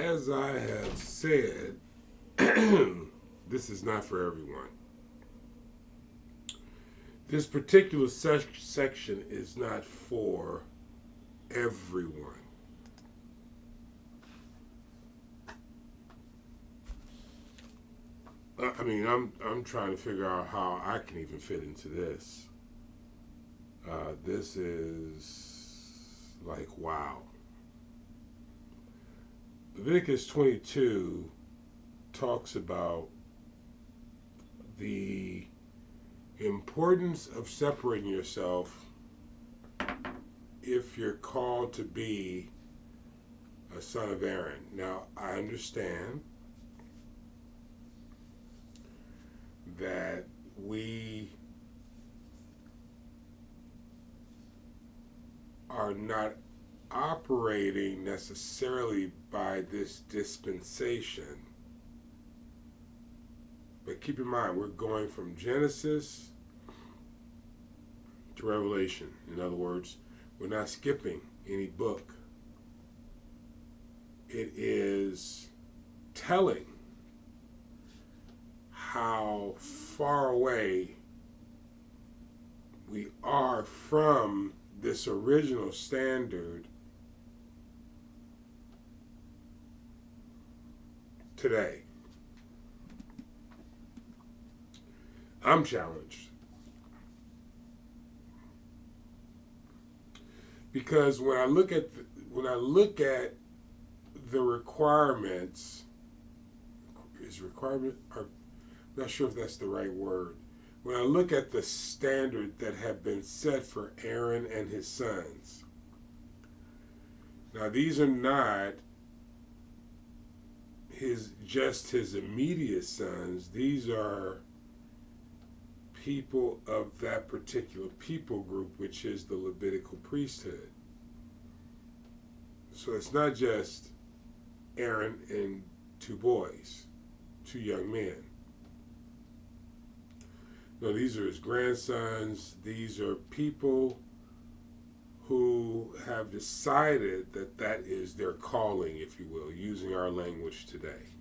as I have said, this is not for everyone. This particular section is not for everyone. I mean, I'm trying to figure out how I can even fit into this. This is like, wow. Leviticus 22 talks about the importance of separating yourself if you're called to be a son of Aaron. Now, I understand that we are not operating necessarily by this dispensation. But keep in mind, we're going from Genesis to Revelation. In other words, we're not skipping any book. It is telling how far away we are from this original standard today. I'm challenged because when I look at the requirements, I'm not sure if that's the right word. When I look at the standard that have been set for Aaron and his sons, now these are not just his immediate sons. These are people of that particular people group, which is the Levitical priesthood. So it's not just Aaron and two boys, two young men. No, these are his grandsons. These are people who have decided that that is their calling, if you will, using our language today.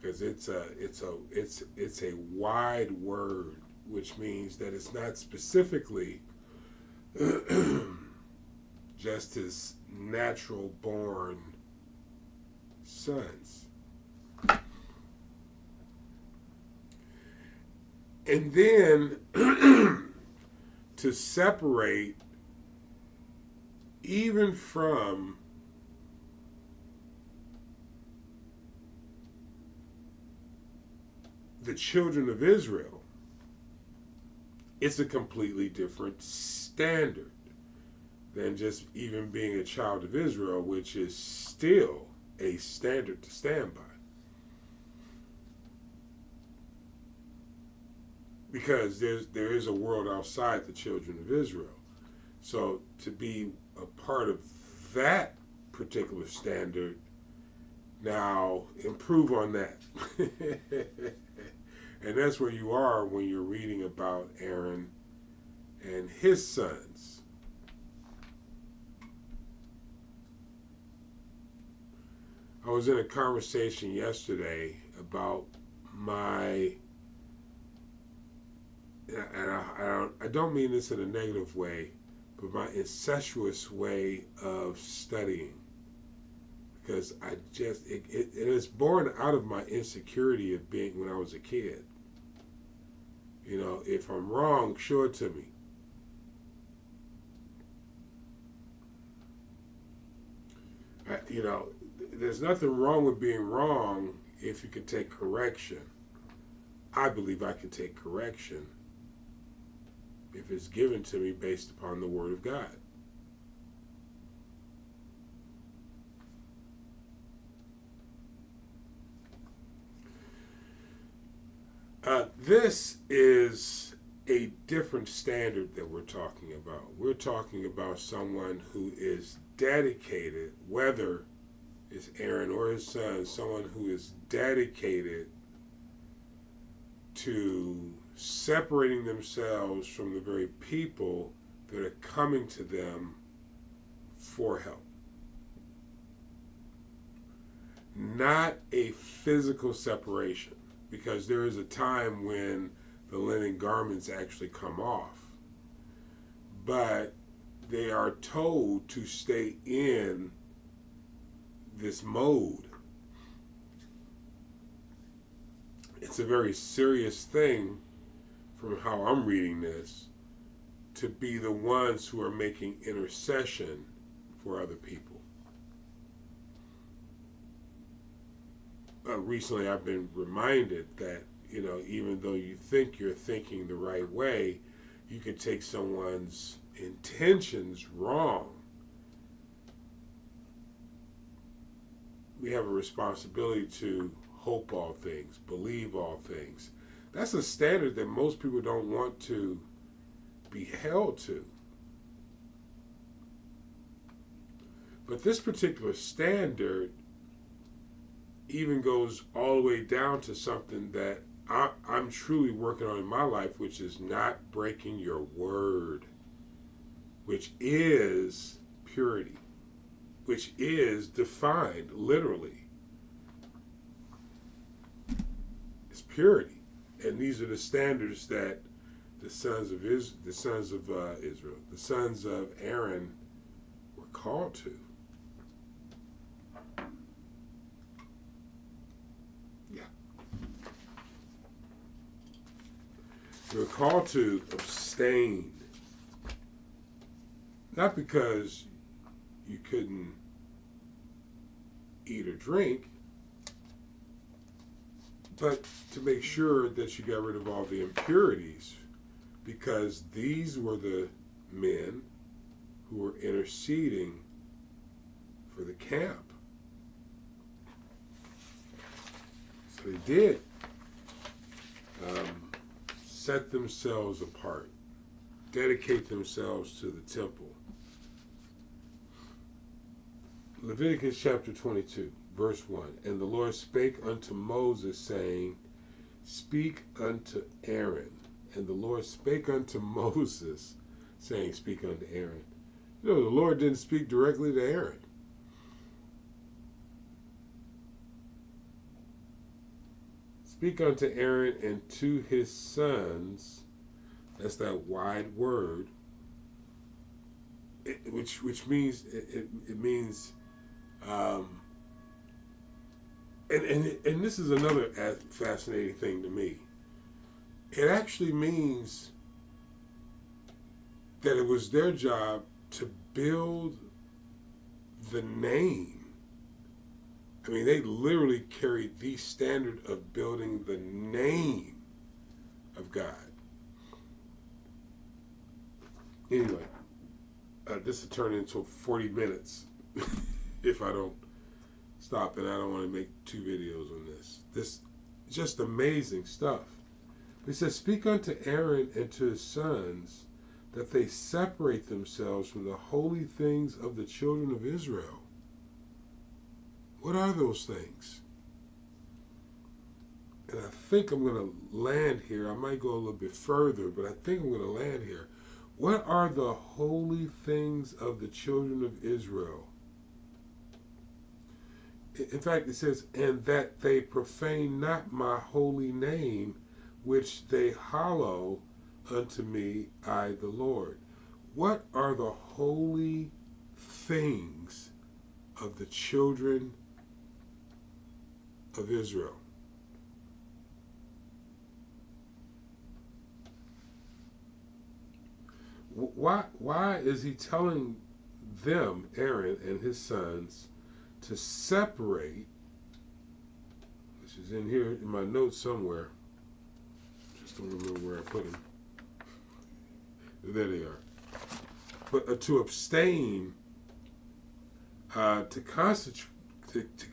Because it's a wide word, which means that it's not specifically just his natural born sons. And then to separate even from the children of Israel, it's a completely different standard than just even being a child of Israel, which is still a standard to stand by. Because there is a world outside the children of Israel. So to be a part of that particular standard, now improve on that. And that's where you are when you're reading about Aaron and his sons. I was in a conversation yesterday about my, and I don't mean this in a negative way, but my incestuous way of studying. Because it is born out of my insecurity of being when I was a kid. You know, if I'm wrong, show it to me. There's nothing wrong with being wrong if you can take correction. I believe I can take correction if it's given to me based upon the Word of God. This is a different standard that we're talking about. We're talking about someone who is dedicated, whether it's Aaron or his son, someone who is dedicated to separating themselves from the very people that are coming to them for help. not a physical separation, because there is a time when the linen garments actually come off, but they are told to stay in this mode. It's a very serious thing, from how I'm reading this, to be the ones who are making intercession for other people. Recently I've been reminded that, even though you think you're thinking the right way, you could take someone's intentions wrong. We have a responsibility to hope all things, believe all things. That's a standard that most people don't want to be held to. But this particular standard even goes all the way down to something that I'm truly working on in my life, which is not breaking your word, which is purity, which is defined literally. It's purity. And these are the standards that the sons of Aaron were called to. They were called to abstain, not because you couldn't eat or drink, but to make sure that you got rid of all the impurities, because these were the men who were interceding for the camp. So they did set themselves apart, dedicate themselves to the temple. Leviticus chapter 22, verse 1. And the Lord spake unto Moses, saying, Speak unto Aaron. And the Lord spake unto Moses, saying, Speak unto Aaron. The Lord didn't speak directly to Aaron. Speak unto Aaron and to his sons. That's that wide word, which means it means, and this is another fascinating thing to me. It actually means that it was their job to build the name. I mean, they literally carried the standard of building the name of God. Anyway, this will turn into 40 minutes if I don't stop, and I don't want to make 2 videos on this. This just amazing stuff. He says, Speak unto Aaron and to his sons, that they separate themselves from the holy things of the children of Israel. What are those things? And I think I'm going to land here. I might go a little bit further, but I think I'm going to land here. What are the holy things of the children of Israel? In fact, it says, and that they profane not my holy name, which they hallow unto me, I the Lord. What are the holy things of the children of Israel? Why is he telling them, Aaron and his sons, to separate, which is in here in my notes somewhere, just don't remember where I put them. There they are. But to abstain, to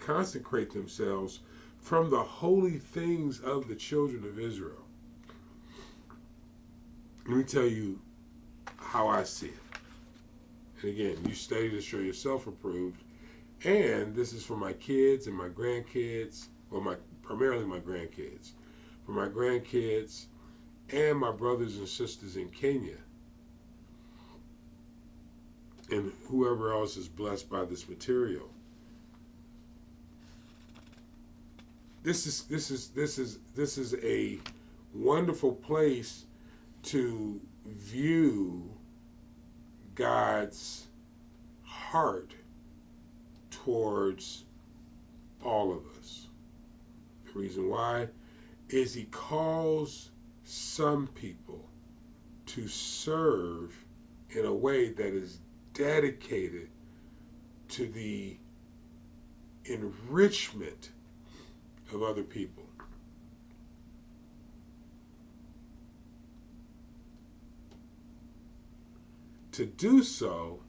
consecrate themselves from the holy things of the children of Israel. Let me tell you how I see it. And again, you study to show yourself approved. And this is for my kids and my grandkids, well, primarily my grandkids. For my grandkids and my brothers and sisters in Kenya. And whoever else is blessed by this material. this is a wonderful place to view God's heart towards all of us. The reason why is he calls some people to serve in a way that is dedicated to the enrichment of other people. To do so,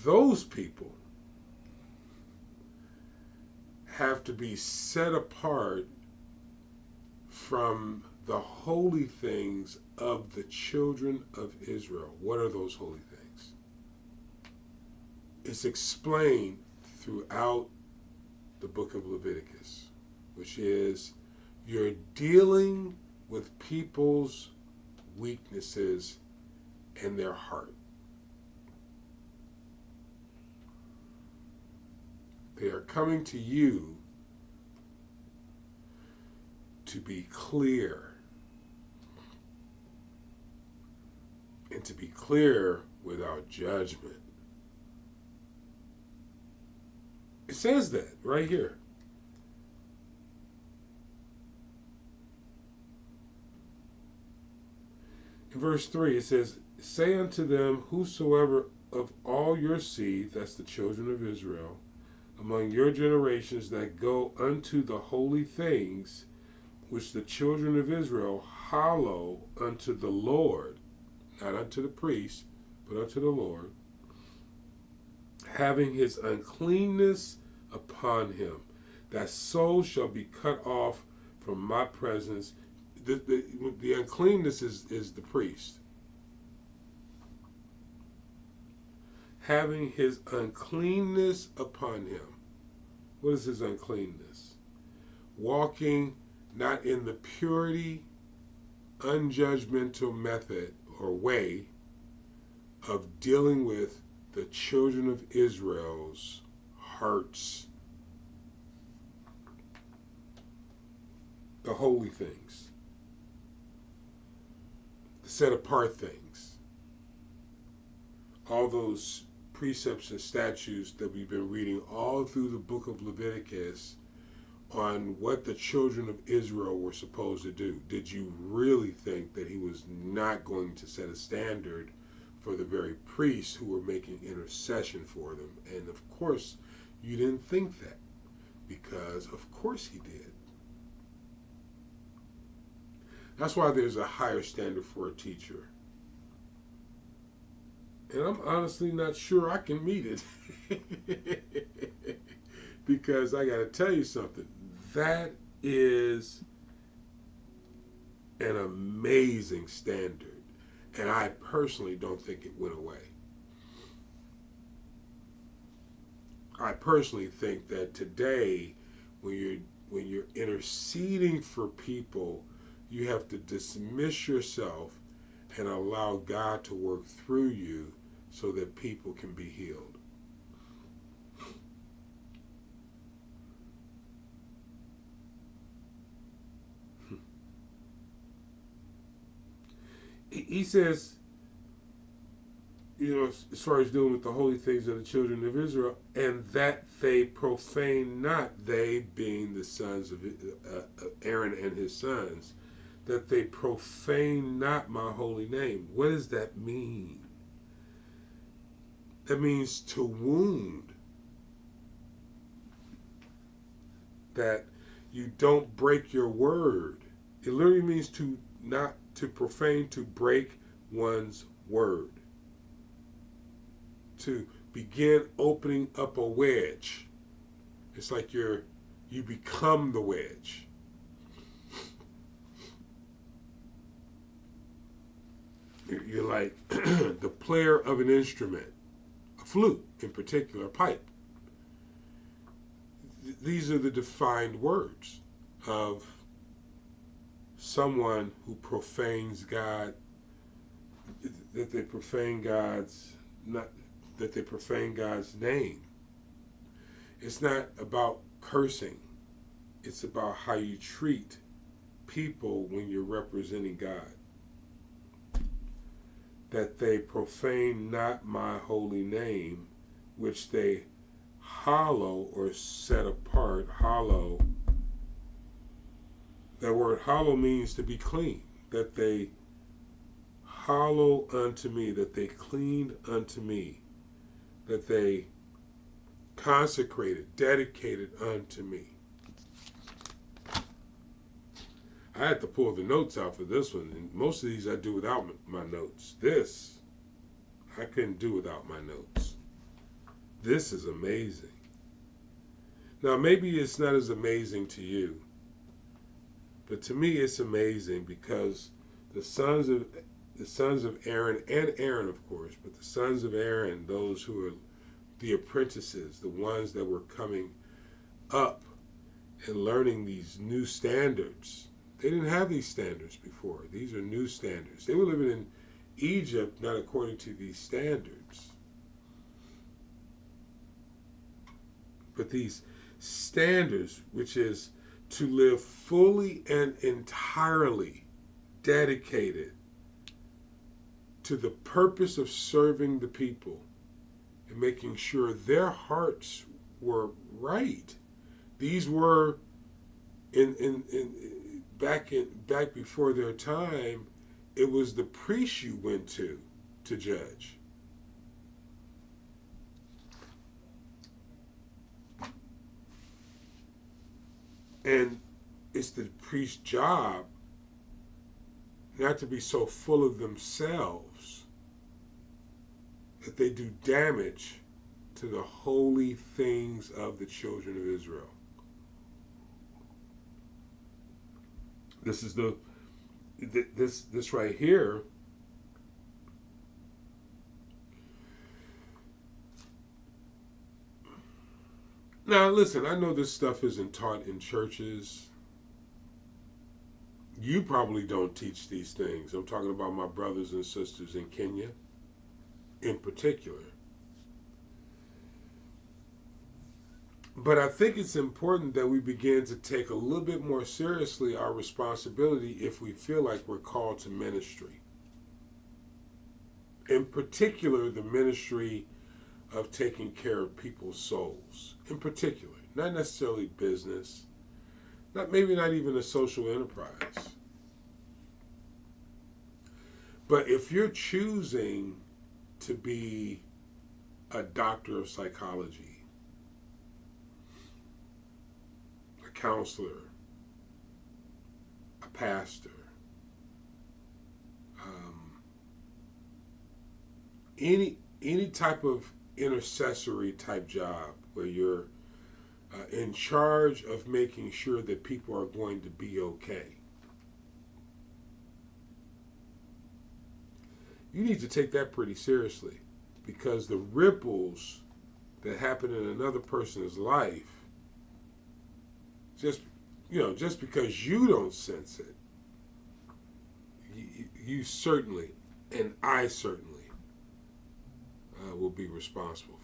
those people have to be set apart from the holy things of the children of Israel. What are those holy things? It's explained throughout the book of Leviticus, which is you're dealing with people's weaknesses and their heart. They are coming to you to be clear, and to be clear without judgment. It says that right here. In verse 3, it says, "Say unto them, whosoever of all your seed," that's the children of Israel, "among your generations that go unto the holy things which the children of Israel hallow unto the Lord," not unto the priest, but unto the Lord, "having his uncleanness upon him, that soul shall be cut off from my presence." The uncleanness is the priest. "Having his uncleanness upon him." What is his uncleanness? Walking not in the purity, unjudgmental method or way of dealing with the children of Israel's hearts. The holy things. The set apart things. All those precepts and statutes that we've been reading all through the book of Leviticus on what the children of Israel were supposed to do. Did you really think that he was not going to set a standard for the very priests who were making intercession for them? And of course, you didn't think that, because of course he did. That's why there's a higher standard for a teacher. And I'm honestly not sure I can meet it. Because I got to tell you something. That is an amazing standard. And I personally don't think it went away. I personally think that today, when you're interceding for people, you have to dismiss yourself and allow God to work through you so that people can be healed. He says, as far as dealing with the holy things of the children of Israel, and that they profane not, they being the sons of Aaron and his sons, that they profane not my holy name. What does that mean? That means to wound. That you don't break your word. It literally means to not to profane, to break one's word. To begin opening up a wedge. It's like you become the wedge. You're like the player of an instrument, a flute in particular, a pipe. These are the defined words of someone who profanes God, that they profane God's name. It's not about cursing. It's about how you treat people when you're representing God. That they profane not my holy name, which they hallow or set apart. Hallow. That word hallow means to be clean. That they hallow unto me, that they cleaned unto me, that they consecrated, dedicated unto me. I had to pull the notes out for this one, and most of these I do without my notes. This, I couldn't do without my notes. This is amazing. Now, maybe it's not as amazing to you, but to me it's amazing because the sons of Aaron, and Aaron of course, but the sons of Aaron, those who are the apprentices, the ones that were coming up and learning these new standards. They didn't have these standards before. These are new standards. They were living in Egypt not according to these standards. But these standards, which is to live fully and entirely dedicated to the purpose of serving the people and making sure their hearts were right. These were back before their time. It was the priest you went to judge. And it's the priest's job not to be so full of themselves that they do damage to the holy things of the children of Israel. This is this right here. Now, listen, I know this stuff isn't taught in churches. You probably don't teach these things. I'm talking about my brothers and sisters in Kenya in particular. But I think it's important that we begin to take a little bit more seriously our responsibility if we feel like we're called to ministry. In particular, the ministry of taking care of people's souls. In particular, not necessarily business, maybe not even a social enterprise. But if you're choosing to be a doctor of psychology, a counselor, a pastor, any type of intercessory type job where you're in charge of making sure that people are going to be okay, you need to take that pretty seriously, because the ripples that happen in another person's life, just because you don't sense it, you certainly, and I certainly, will be responsible.